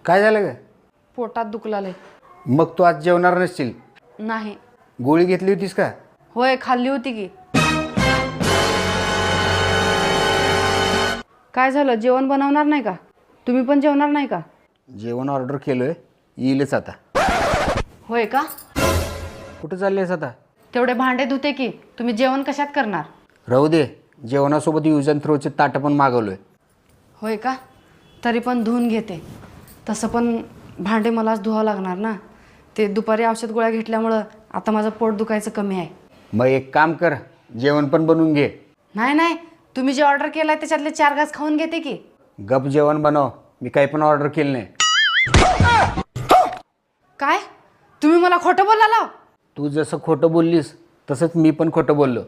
काय झालं ग? पोटात दुखलाय. मग तू आज जेवणार नसशील. नाही. गोळी घेतली होतीस का? होय, खाल्ली होती की. काय झालं, जेवण बनवणार नाही का? तुम्ही पण जेवणार नाही का? जेवण ऑर्डर केलोय, येईलच आता. होय का? कुठं चाललेस आता? तेवढे भांडे धुते की. तुम्ही जेवण कशात करणार? राहू दे, जेवणासोबत यूज अँड थ्रोचे ताटं पण मागवलोय. होय का? तरी पण धुवून घेते. तसं पण भांडे मलाच धुवावं लागणार ना. ते दुपारी औषध गोळ्या घेतल्यामुळं आता माझं पोट दुखायचं कमी आहे. मग एक काम कर, जेवण पण बनवून घे. नाही नाही, तुम्ही जे ऑर्डर केलं आहे त्याच्यातले 4 घास खाऊन घेते की. गप जेवण बनव, मी काही पण ऑर्डर केलं नाही. काय? तुम्ही मला खोटं बोलायला? तू जसं खोटं बोललीस तसंच मी पण खोटं बोललो.